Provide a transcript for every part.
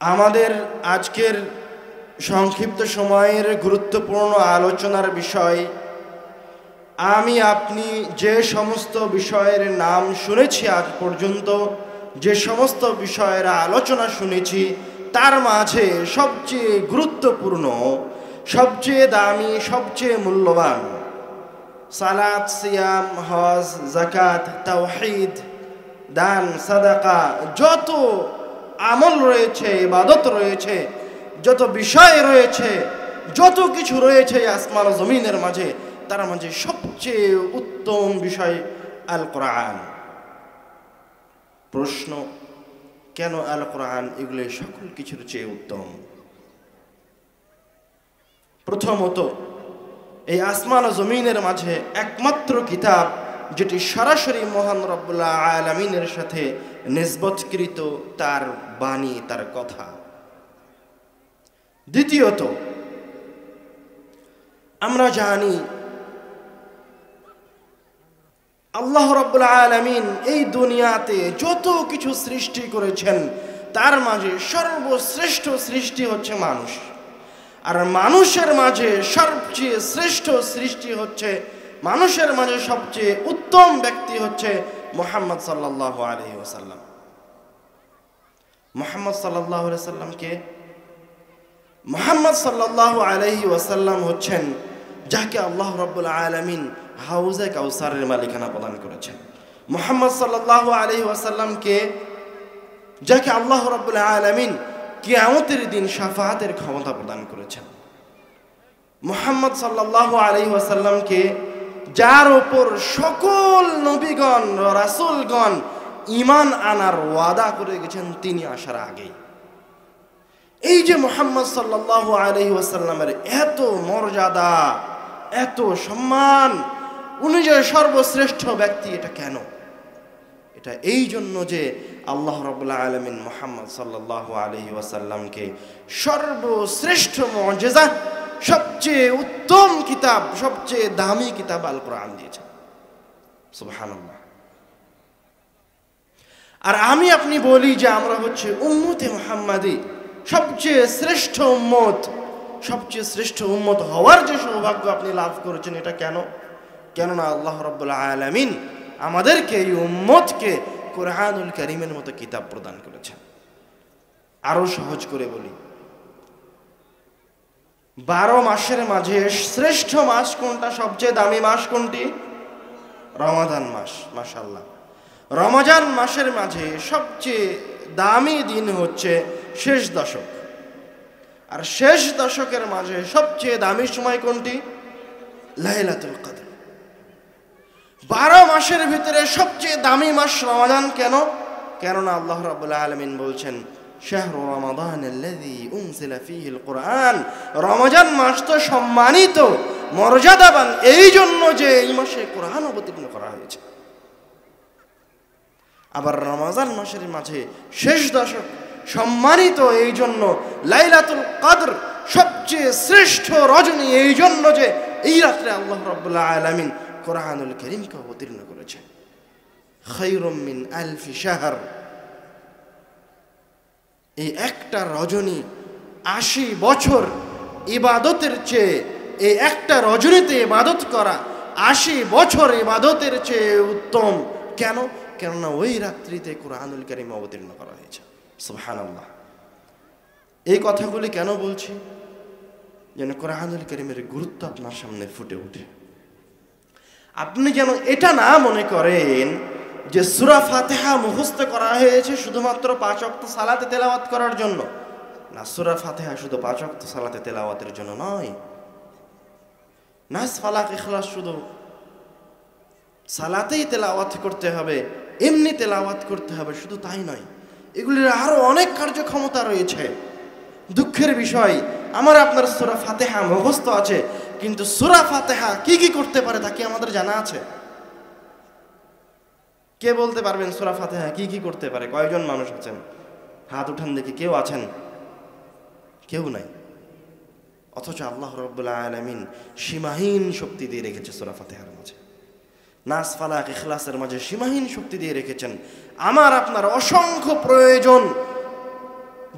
আমাদের আজকের সংক্ষিপ্ত সময়ের গুরুত্বপূর্ণ আলোচনার বিষয়, আমি আপনি যে সমস্ত বিষয়ের নাম শুনেছি আজ পর্যন্ত, যে সমস্ত বিষয়ের আলোচনা শুনেছি, তার মাঝে সবচেয়ে গুরুত্বপূর্ণ, সবচেয়ে দামি, সবচেয়ে মূল্যবান সালাত, সিয়াম, হজ, যাকাত, তাওহীদ, দান, সাদাকা, যত আমল রয়েছে, ইবাদত রয়েছে, যত বিষয় রয়েছে, যত কিছু রয়েছে আসমান ও জমিনের মাঝে, তার মাঝে সবচেয়ে উত্তম বিষয় আল কোরআন। প্রশ্ন, কেন আল কোরআন এগুলো সকল কিছুর চেয়ে উত্তম? প্রথমত, এই আসমান ও জমিনের মাঝে একমাত্র কিতাব যেটি সরাসরি মহান রব্বুল আলামিনের সাথে নিসবতকৃত, তার বাণী, তার কথা। দ্বিতীয়ত, আমরা জানি আল্লাহ রব্বুল আলামিন এই দুনিয়াতে যত কিছু সৃষ্টি করেছেন, তার মাঝে সর্বশ্রেষ্ঠ সৃষ্টি হচ্ছে মানুষ। আর মানুষের মাঝে সবচেয়ে শ্রেষ্ঠ সৃষ্টি হচ্ছে, মানুষের মাঝে সবচেয়ে উত্তম ব্যক্তি হচ্ছে মুহাম্মদ সাল্লাল্লাহু আলাইহি ওয়াসাল্লাম। মুহাম্মদ সাল্লাল্লাহু আলাইহি ওয়াসাল্লামকে, মুহাম্মদ সাল্লাল্লাহু আলাইহি ওয়াসাল্লাম হচ্ছেন যাকে আল্লাহ রাব্বুল আলামিন হাউজে কাউসারের মালিকানা প্রদান করেছেন। মুহাম্মদ সাল্লাল্লাহু আলাইহি ওয়াসাল্লামকে, যাকে আল্লাহ রাব্বুল আলামিন কিয়ামতের দিন শাফাআতের ক্ষমতা প্রদান করেছেন। মুহাম্মদ সাল্লাল্লাহু আলাইহি ওয়াসাল্লামকে, যার উপর সকল নবীগণ, রাসূলগণ ঈমান আনার ওয়াদা করে গেছেন তিনি আসার আগেই। এই যে মুহাম্মদ সাল্লাল্লাহু আলাইহি ওয়াসাল্লামের এত মর্যাদা, এত সম্মান, উনি যে সর্বশ্রেষ্ঠ ব্যক্তি, এটা কেন? এটা এই জন্য যে আল্লাহ রাব্বুল আলামিন মুহাম্মদ সাল্লাল্লাহু আলাইহি ওয়াসাল্লামকে সর্বশ্রেষ্ঠ মুজিজা, সবচেয়ে উত্তম কিতাব, সবচেয়ে দামি কিতাব আল কোরআন দিয়েছেন। সুবহানাল্লাহ। আর আমি আপনি বলি যে আমরা হচ্ছে উম্মতে মুহাম্মাদি, সবচেয়ে শ্রেষ্ঠ উম্মত। সবচেয়ে শ্রেষ্ঠ উম্মত হওয়ার যে সৌভাগ্য আপনি লাভ করেছেন, এটা কেন? কেননা আল্লাহ রাব্বুল আলামিন আমাদেরকে, এই উম্মতকে কোরআনুল কারীমের মতো কিতাব প্রদান করেছেন। আরো সহজ করে বলি, 12 মাসের মাঝে শ্রেষ্ঠ মাস কোনটা? সবচেয়ে দামি মাস কোনটি? রমাদান মাস। মাশাআল্লাহ। রমজান মাসের মাঝে সবচেয়ে দামি দিন হচ্ছে শেষ দশক। আর শেষ দশকের মাঝে সবচেয়ে দামি সময় কোনটি? লাইলাতুল কদর। 12 মাসের ভিতরে সবচেয়ে দামি মাস রমাদান। কেন? কেননা আল্লাহ রাব্বুল আলামিন বলছেন, শাহরু রমাদানাল্লাযী উনজিলা ফীহিল কুরআন। রমজান মাস তো সম্মানিত, মর্যাদাবান এই জন্য যে এই মাসে কোরআন অবতীর্ণ করা হয়েছে। আবার রমজান মাসের মাঝে শেষ দশক সম্মানিত এই জন্য, লাইলাতুল কদর সবচেয়ে শ্রেষ্ঠ রজনী এই জন্য যে এই রাত্রে আল্লাহ রাব্বুল আলামিন কোরআনুল কারীমকে অবতীর্ণ করেছেন। খায়রুম মিন আলফি শাহর। এই একটা রজনী 80 বছর ইবাদতের চেয়ে, এই একটা রজনীতে ইবাদত করা 80 বছর ইবাদতের চেয়ে উত্তম। কেন? কেননা ওই রাত্রিতে কোরআনুল কারীম অবতীর্ণ করা হয়েছে। সুবহানাল্লাহ। এই কথাগুলি কেন বলছি? যেন কোরআনুল কারীমের গুরুত্ব আপনার সামনে ফুটে ওঠে। আপনি যেন এটা না মনে করেন যে সূরা ফাতিহা মুখস্থ করা হয়েছে শুধুমাত্র 5 ওয়াক্ত সালাতে তেলাওয়াত করার জন্য। না, সূরা ফাতিহা শুধু 5 ওয়াক্ত সালাতে তেলাওয়াতের জন্য নয়। নাস, ফালাক, ইখলাস শুধু সালাতেই তেলাওয়াত করতে হবে, এমনি তেলাওয়াত করতে হবে, শুধু তাই নয়, এগুলির আরো অনেক কার্যক্ষমতা রয়েছে। দুঃখের বিষয়, আমার আপনার সূরা ফাতিহা মুখস্থ আছে, কিন্তু সূরা ফাতিহা কি কি করতে পারে তা কি আমাদের জানা আছে? কে বলতে পারবেন সূরা ফাতিহা কি কি করতে পারে? কয়জন মানুষ আছেন? হাত উঠান দেখি। কেউ আছেন? কেউ নাই। অথচ আল্লাহ রাব্বুল আলামিন সীমাহীন শক্তি দিয়ে রেখেছে সূরা ফাতিহার মাঝে। নাস, ফালাক, ইখলাসের মাঝে সীমাহীন শক্তি দিয়ে রেখেছেন। আমার আপনার অসংখ্য প্রয়োজন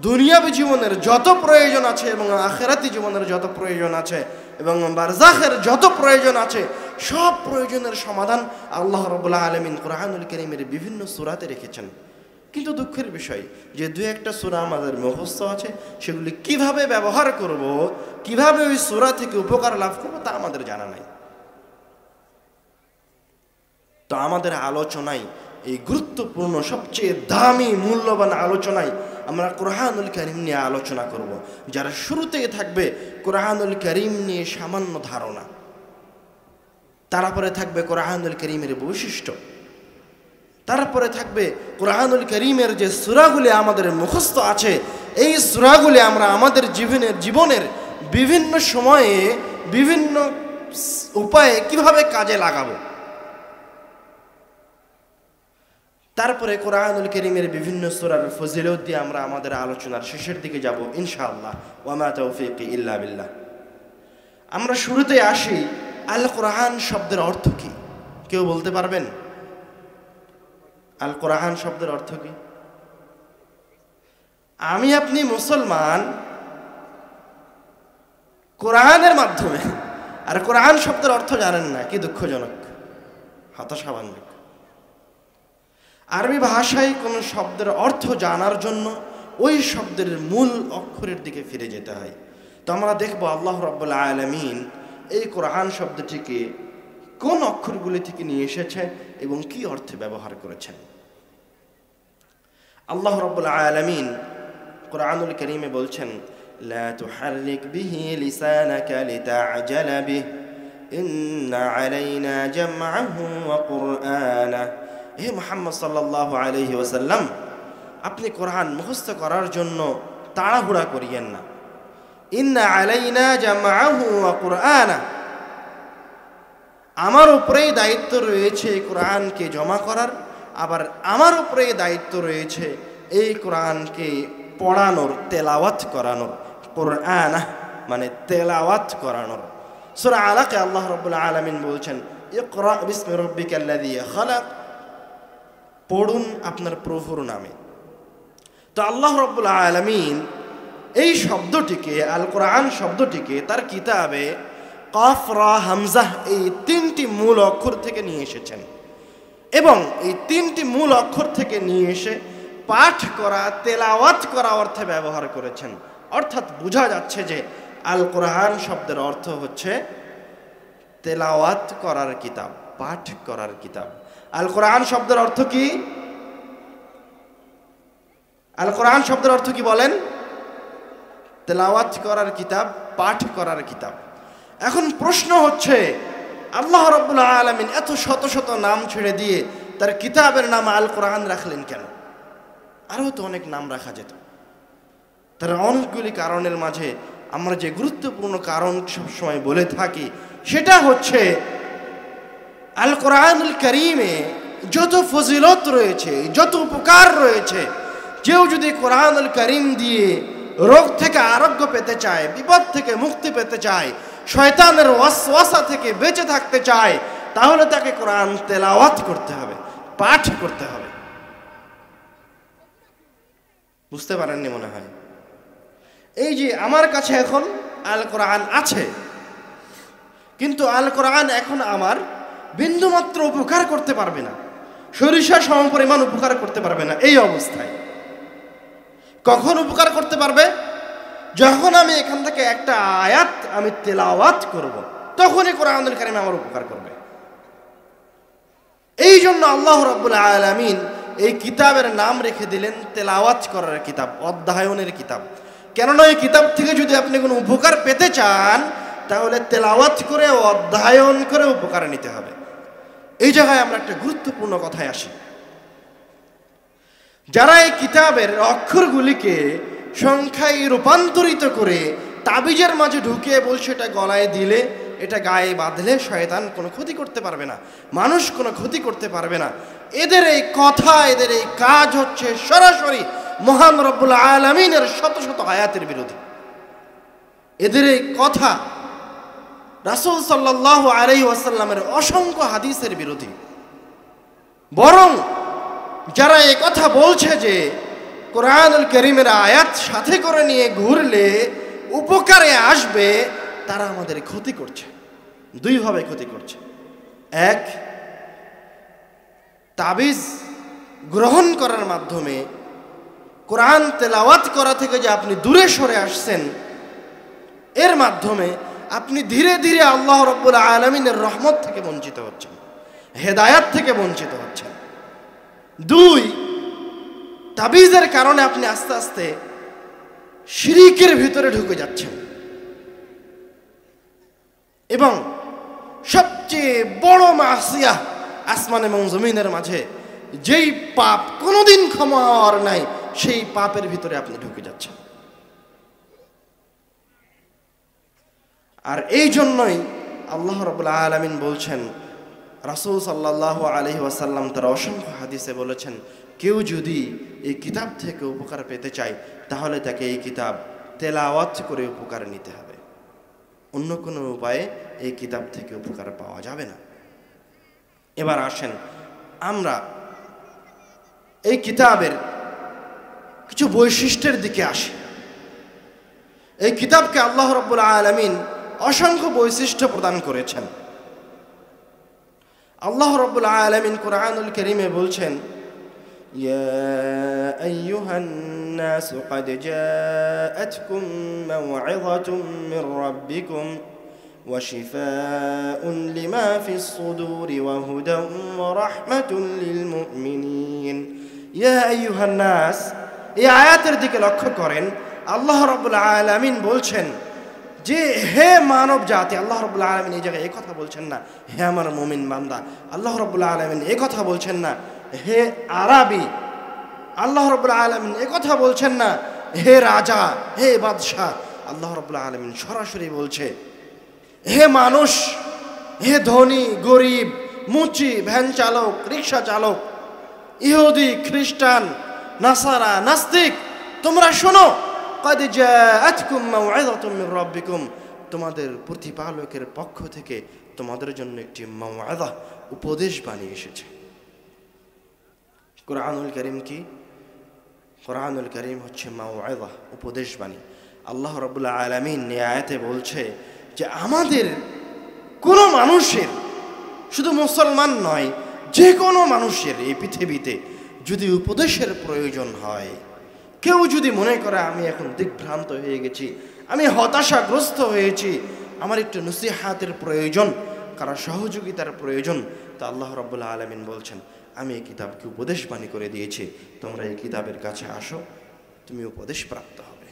দুনিয়াবী জীবনের যত প্রয়োজন আছে এবং আখিরাতি জীবনের যত প্রয়োজন আছে এবং বারজাখের যত প্রয়োজন আছে, সব প্রয়োজনের সমাধান আল্লাহ রাব্বুল আলামিন কোরআনুল কারীমের বিভিন্ন সূরাতে রেখেছেন। কিন্তু দুঃখের বিষয় যে দু একটা সূরা আমাদের মুখস্থ আছে, সেগুলি কিভাবে ব্যবহার করব, কিভাবে ওই সূরা থেকে উপকার লাভ করব তা আমাদের জানা নাই। তো আমাদের আলোচনায় এই গুরুত্বপূর্ণ সবচেয়ে দামি মূল্যবান আলোচনায় আমরা কোরআনুল কারীম নিয়ে আলোচনা করব, যার শুরুতেই থাকবে কোরআনুল কারীম নিয়ে সামান্য ধারণা, তারপরে থাকবে কোরআনুল কারীমের বৈশিষ্ট্য, তারপরে থাকবে কোরআনুল কারীমের যে সূরাগুলি আমাদের মুখস্থ আছে, এই সূরাগুলি আমরা আমাদের জীবনের বিভিন্ন সময়ে বিভিন্ন উপায়ে কিভাবে কাজে লাগাবো। তারপরে কোরআনুল কারীমের বিভিন্ন সূরার ফজিলত দিয়ে আমরা আমাদের আলোচনার শেষের দিকে যাব ইনশাআল্লাহ। ওয়া মা তাওফীকি ইল্লা বিল্লাহ। আমরা শুরুতে আসি, আল কোরআন শব্দের অর্থ কি? কেউ বলতে পারবেন আল কোরআন শব্দের অর্থ কি? আমি আপনি মুসলমান কোরআনের মাধ্যমে, আর কোরআন শব্দের অর্থ জানেন না, কি দুঃখজনক, হতাশাবাঞ্জক। আরবি ভাষায় কোনো শব্দের অর্থ জানার জন্য ওই শব্দের মূল অক্ষরের দিকে ফিরে যেতে হয়। তো আমরা দেখব আল্লাহ রাব্বুল আলামিন এই কোরআন শব্দটিকে কোন অক্ষরগুলি থেকে নিয়ে এসেছে এবং কি অর্থে ব্যবহার করেছেন। আল্লাহ রাব্বুল আলামিন কোরআনুল কারীমে বলছেন, লা তুহাররিক বিহি লিসানাকা লিতা'জালা বিহি ইন্না আলাইনা জামআহু ওয়া কুরআনা। হে মুহাম্মদ সাল্লাল্লাহু আলাইহি ওয়াসাল্লাম, আপনি কোরআন মুখস্থ করার জন্য তাড়াহুড়া করিয়েন না। ইন্না আলাইনা জামআহু ওয়া কুরআনা, আমার উপরেই দায়িত্ব রয়েছে এই কোরআনকে জমা করার, আবার আমার উপরেই দায়িত্ব রয়েছে এই কোরআনকে পড়ানোর, তেলাওয়াত করানোর। কুরআনা মানে তেলাওয়াত করানোর। সূরা আলাকে আল্লাহ রাব্বুল আলামিন বলছেন, ইকরা বিসমি রাব্বিকাল্লাযী খালাক, পড়ুন আপনার প্রভুর নামে। তো আল্লাহ রাব্বুল আলামিন এই শব্দটিকে, আল কোরআন শব্দটিকে তার কিতাবে কাফ রা হামজা এই তিনটি মূল অক্ষর থেকে নিয়ে এসেছেন এবং এই তিনটি মূল অক্ষর থেকে নিয়ে এসে পাঠ করা, তেলাওয়াত করা অর্থে ব্যবহার করেছেন। অর্থাৎ বোঝা যাচ্ছে যে আল কোরআন শব্দের অর্থ হচ্ছে তেলাওয়াত করার কিতাব, পাঠ করার কিতাব। আল কোরআন শব্দের অর্থ কি? আল কোরআন শব্দের অর্থ কি বলেন? তেলাওয়াত করার কিতাব, পাঠ করার কিতাব। এখন প্রশ্ন হচ্ছে, আল্লাহ রাব্বুল আলামিন এত শত শত নাম ছেড়ে দিয়ে তার কিতাবের নাম আল কোরআন রাখলেন কেন? আরও তো অনেক নাম রাখা যেত। তার অনেকগুলি কারণের মাঝে আমরা যে গুরুত্বপূর্ণ কারণ সবসময় বলে থাকি সেটা হচ্ছে, আল কোরআনুল কারীমে যত ফজিলত রয়েছে, যত উপকার রয়েছে, কেউ যদি কোরআনুল কারীম দিয়ে রোগ থেকে আরোগ্য পেতে চায়, বিপদ থেকে মুক্তি পেতে চায়, শয়তানের ওয়াসওয়াসা থেকে বেঁচে থাকতে চায়, তাহলে তাকে কোরআন তেলাওয়াত করতে হবে, পাঠ করতে হবে। বুঝতে পারেননি মনে হয়? এই যে আমার কাছে এখন আল কোরআন আছে, কিন্তু আল কোরআন এখন আমার বিন্দুমাত্র উপকার করতে পারবে না, সরিষা সমপরিমাণ উপকার করতে পারবে না। এই অবস্থায় কখন উপকার করতে পারবে? যখন আমি এখান থেকে একটা আয়াত আমি তেলাওয়াত করব, তখনই কোরআনুল কারীম আমার উপকার করবে। এই জন্য আল্লাহ রাব্বুল আলামিন এই কিতাবের নাম রেখে দিলেন তেলাওয়াত করার কিতাব, অধ্যয়নের কিতাব। কেননা এই কিতাব থেকে যদি আপনি কোনো উপকার পেতে চান, তাহলে তেলাওয়াত করে, অধ্যয়ন করে উপকার নিতে হবে। এই জায়গায় আমরা একটা গুরুত্বপূর্ণ কথায় আসি। যারা এই কিতাবের অক্ষরগুলিকে সংখ্যায় রূপান্তরিত করে তাবিজের মাঝে ঢুকিয়ে বলছে এটা গলায় দিলে, এটা গায়ে বাঁধলে শয়তান কোনো ক্ষতি করতে পারবে না, মানুষ কোনো ক্ষতি করতে পারবে না, এদের এই কথা, এদের এই কাজ হচ্ছে সরাসরি মহান রব্বুল আলামিনের শত শত আয়াতের বিরোধী। এদের এই কথা রাসূল সাল্লাল্লাহু আলাইহি ওয়াসাল্লামের অসংখ্য হাদিসের বিরোধী। বরং যারা এই কথা বলছে যে কোরআনুল কারীমের আয়াত সাথে করে নিয়ে ঘুরলে উপকারে আসবে, তারা আমাদের ক্ষতি করছে। দুইভাবে ক্ষতি করছে। এক, তাবিজ গ্রহণ করার মাধ্যমে কোরআন তেলাওয়াত করা থেকে যে আপনি দূরে সরে আসছেন, এর মাধ্যমে আপনি ধীরে ধীরে আল্লাহ রাব্বুল আলামিনের রহমত থেকে বঞ্চিত হচ্ছেন, হেদায়াত থেকে বঞ্চিত হচ্ছেন। দুই, তাবিজের কারণে আপনি আস্তে আস্তে শিরিকের ভিতরে ঢুকে যাচ্ছেন। এবং সবচেয়ে বড় মাসিয়া আসমান এবং জমিনের মাঝে যেই পাপ কোনোদিন ক্ষমা হওয়ার নাই, সেই পাপের ভিতরে আপনি ঢুকে যাচ্ছেন। আর এই জন্যই আল্লাহ রাব্বুল আলামিন বলছেন, রাসূল সাল্লাল্লাহু আলাইহি ওয়াসাল্লাম তার অসংখ্য হাদিসে বলেছেন, কেউ যদি এই কিতাব থেকে উপকার পেতে চায় তাহলে তাকে এই কিতাব তেলাওয়াত করে উপকার নিতে হবে। অন্য কোনো উপায়ে এই কিতাব থেকে উপকার পাওয়া যাবে না। এবার আসেন আমরা এই কিতাবের কিছু বৈশিষ্ট্যের দিকে আসি। এই কিতাবকে আল্লাহ রাব্বুল আলামিন অসংখ্য বৈশিষ্ট্য প্রদান করেছেন। আল্লাহ রাব্বুল আলামিন কোরআনুল কারীমে বলছেন, ইয়া আইয়ুহান নাস ক্বাদ জাআতকুম মাও'ইযাতুম মির রাব্বিকুম ওয়া শিফাa'উন লিমা ফিস সুদুরি ওয়া হুদান ওয়া রাহমাতুল লিল মুমিনিন। ইয়া আইয়ুহান নাস, এই আয়াতের দিকে লক্ষ্য করেন। আল্লাহ রাব্বুল আলামিন বলছেন যে হে মানব জাতি, আল্লাহ রাব্বুল আলামিন এই জায়গায় এই কথা বলছেন না হে আমার মুমিন বান্দা, আল্লাহ রাব্বুল আলামিন এই কথা বলছেন না হে আরবি, আল্লাহ রাব্বুল আলামিন এই কথা বলছেন না হে রাজা, হে বাদশাহ। আল্লাহ রাব্বুল আলামিন সরাসরি বলছে, হে মানুষ, হে ধনী গরিব, মুচি ভ্যান চালক, রিক্সা চালক, ইহুদি খ্রিস্টান, নাসারা, নাস্তিক, তোমরা শোনো, ক্বাদ জাআতকুম মাও'ইযাতুম মির রাব্বিকুম, তোমাদের প্রতিপালকের পক্ষ থেকে তোমাদের জন্য একটি মাও'ইযা, উপদেশ বাণী এসেছে। কোরআনুল কারীম কি? কোরআনুল কারীম হচ্ছে মাও'ইযা, উপদেশ বাণী। আল্লাহ রাব্বুল আলামিন এই আয়াতে বলছে যে আমাদের কোনো মানুষের, শুধু মুসলমান নয়, যে কোনো মানুষের এই পৃথিবীতে যদি উপদেশের প্রয়োজন হয়, কেউ যদি মনে করে আমি এখন দিগ্ভ্রান্ত হয়ে গেছি, আমি হতাশাগ্রস্ত হয়েছি, আমার একটু নসিহাতের প্রয়োজন, কারো সহযোগিতার প্রয়োজন, তা আল্লাহ রাব্বুল আলামিন বলছেন আমি এই কিতাবকে উপদেশ বাণী করে দিয়েছি, তোমরা এই কিতাবের কাছে আসো, তুমি উপদেশ প্রাপ্ত হবে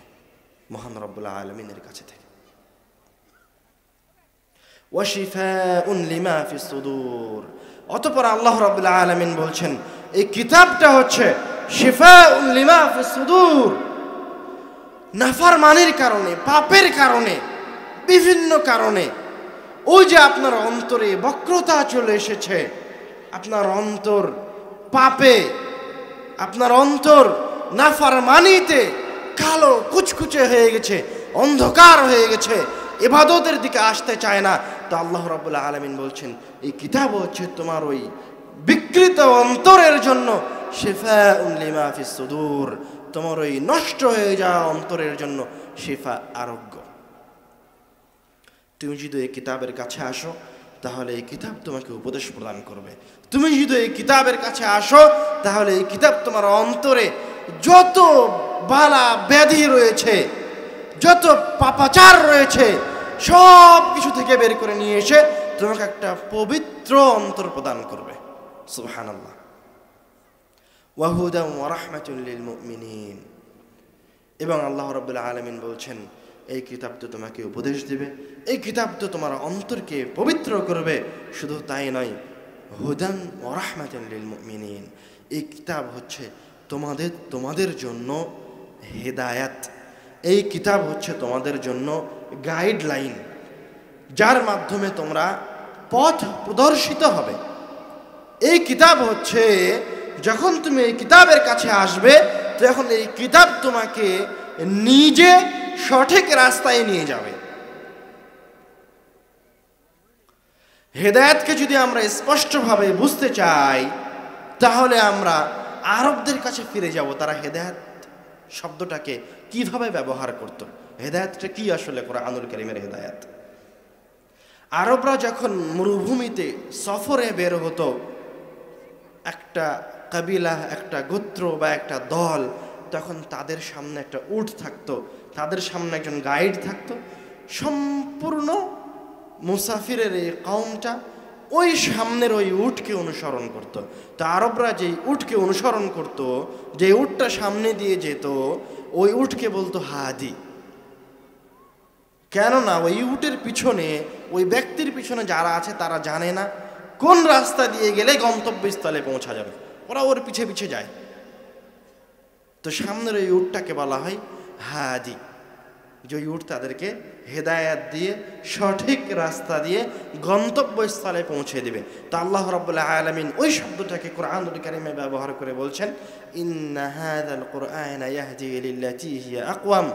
মহান রাব্বুল আলামিনের কাছে থেকে। ওয়া শিফাa'উন লিমা ফিস সুদূর, অতঃপর আল্লাহ রাব্বুল আলামিন বলছেন এই কিতাবটা হচ্ছে শিফাa'উন লিমা ফিস সুদূর। নাফরমানির কারণে, পাপের কারণে, বিভিন্ন কারণে ওই যে আপনার অন্তরে বক্রতা চলে এসেছে, আপনার অন্তর পাপে, আপনার অন্তর নাফরমানিতে কালো কুচকুচে হয়ে গেছে, অন্ধকার হয়ে গেছে, ইবাদতের দিকে আসতে চায় না, তো আল্লাহ রাব্বুল আলামিন বলছেন এই কিতাব হচ্ছে তোমার ওই বিকৃত অন্তরের জন্য শিফাa'উন লিমা ফিস সুদূর, তোমার ওই নষ্ট হয়ে যাওয়া অন্তরের জন্য শিফা, আরোগ্য। তুমি যদি এই কিতাবের কাছে আসো তাহলে এই কিতাব তোমাকে উপদেশ প্রদান করবে। তুমি যদি এই কিতাবের কাছে আসো তাহলে এই কিতাব তোমার অন্তরে যত বালা ব্যাধি রয়েছে, যত পাপাচার রয়েছে, সব কিছু থেকে বের করে নিয়ে এসে তোমাকে একটা পবিত্র অন্তর প্রদান করবে। সুবহানাল্লাহ। ওয়া হুদান ওয়া রাহমাতুল লিল মুমিনিন। এবং আল্লাহ রাব্বুল আলামিন বলছেন এই কিতাব তো তোমাকে উপদেশ দিবে, এই কিতাব তো তোমার অন্তরকে পবিত্র করবে। শুধু তাই নয়, হুদান ওয়া রাহমাতুল লিল মুমিনিন, এই কিতাব হচ্ছে তোমাদের জন্য হেদায়াত, এই কিতাব হচ্ছে তোমাদের জন্য গাইডলাইন, যার মাধ্যমে তোমরা পথ প্রদর্শিত হবে। এই কিতাব হচ্ছে যখন তুমি এই কিতাবের কাছে আসবে তখন এই কিতাব তোমাকে নিজে সঠিক রাস্তায় নিয়ে যাবে। হেদায়েতকে যদি আমরা স্পষ্টভাবে বুঝতে চাই তাহলে আমরা আরবদের কাছে ফিরে যাব। তারা হেদায়েত শব্দটাকে কিভাবে ব্যবহার করত। হেদায়েতটা কি আসলে কোরআনুল কারীমের হেদায়েত? আরবরা যখন মরুভূমিতে সফরে বের হতো, একটা কাবিলা, একটা গোত্র বা একটা দল, তখন তাদের সামনে একটা উট থাকতো, তাদের সামনে একজন গাইড থাকতো। সম্পূর্ণ মুসাফিরের এই কওমটা ওই সামনের ওই উটকে অনুসরণ করত। তো আরবরা যেই উটকে অনুসরণ করত, যে উটটা সামনে দিয়ে যেত, ওই উটকে বলতো হাদি। কেননা ওই উটের পিছনে, ওই ব্যক্তির পিছনে যারা আছে তারা জানে না কোন রাস্তা দিয়ে গেলে গন্তব্যস্থলে পৌঁছা যাবে, ওরা ওর পিছে পিছে যায়। তো সামনের ওই উটটাকে বলা হয় হাদি, যে ওই উট তাদেরকে হেদায়াত দিয়ে সঠিক রাস্তা দিয়ে গন্তব্যস্থলে পৌঁছে দেবে। তা আল্লাহ রাব্বুল আলামিন ওই শব্দটাকে কোরআনুল কারীমে ব্যবহার করে বলছেন, ইন্না হাযাল কুরআনা ইয়াহদি লিল্লাতী হিয়া আকওয়াম।